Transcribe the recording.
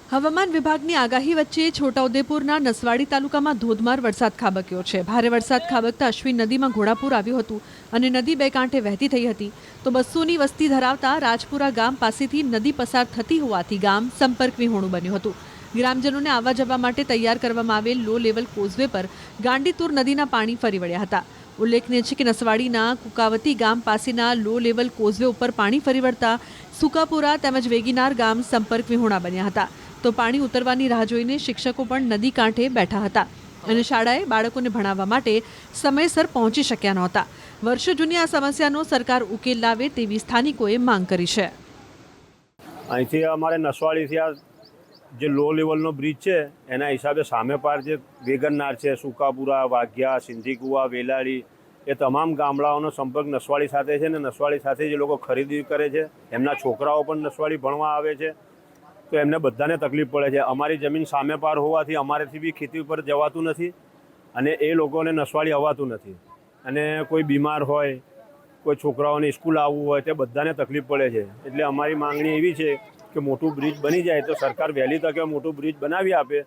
હવામાન વિભાગની આગાહી વચ્ચે છોટાઉદેપુરના નસવાડી તાલુકામાં ધોધમાર વરસાદ ખાબક્યો છે। ભારે વરસાદ ખાબકતા અશ્વિન નદીમાં ઘોડાપૂર આવ્યું હતું અને નદી બે કાંઠે વહેતી થઈ હતી। તો 200ની વસ્તી ધરાવતા રાજપુરા ગામ પાસેથી નદી પસાર થતી હોવાથી ગામ સંપર્ક વિહોણું બન્યું હતું। ગ્રામજનોને આવવા જવા માટે તૈયાર કરવામાં આવેલ લો લેવલ કોઝવે પર ગાંડીતુર નદીના પાણી ફરી વળ્યા હતા। ઉલ્લેખનીય છે કે નસવાડીના કુકાવતી ગામ પાસેના લો લેવલ કોઝવે ઉપર પાણી ફરી વળતા સુકાપુરા તેમજ વેગીનાર ગામ સંપર્ક વિહોણા બન્યા હતા। તો પાણી ઉતરવાની રાહ જોઈને શિક્ષકો પણ નદી કાંઠે બેઠા હતા અને શાળાએ બાળકોને ભણાવવા માટે સમયસર પહોંચી શક્યા નહોતા। વર્ષો જૂની આ સમસ્યાનો સરકાર ઉકેલ લાવે તેવી સ્થાનિકોએ માંગ કરી છે। અહીંથી અમારે નસવાડીથી આ જે લો લેવલનો બ્રિજ છે એના હિસાબે સામે પાર જે વેગનનાર છે, સુકાપુરા, વાઘિયા, સિંધીકુવા, વેલાળી એ તમામ ગામડાઓનો સંપર્ક નસવાડી સાથે છે ને નસવાડી સાથે જે લોકો ખરીદી કરે છે એમના છોકરાઓ પણ નસવાડી ભણવા આવે છે તો એમને બધાને તકલીફ પડે છે। અમારી જમીન સામે પાર હોવાથી અમારેથી બી ખેતી ઉપર જવાતું નથી અને એ લોકોને નસવાડી આવવાતું નથી અને કોઈ બીમાર હોય, કોઈ છોકરાઓને સ્કૂલ આવવું હોય તે બધાને તકલીફ પડે છે। એટલે અમારી માંગણી એવી છે કે મોટું બ્રિજ બની જાય તો સરકાર વહેલી તકે મોટું બ્રિજ બનાવી આપે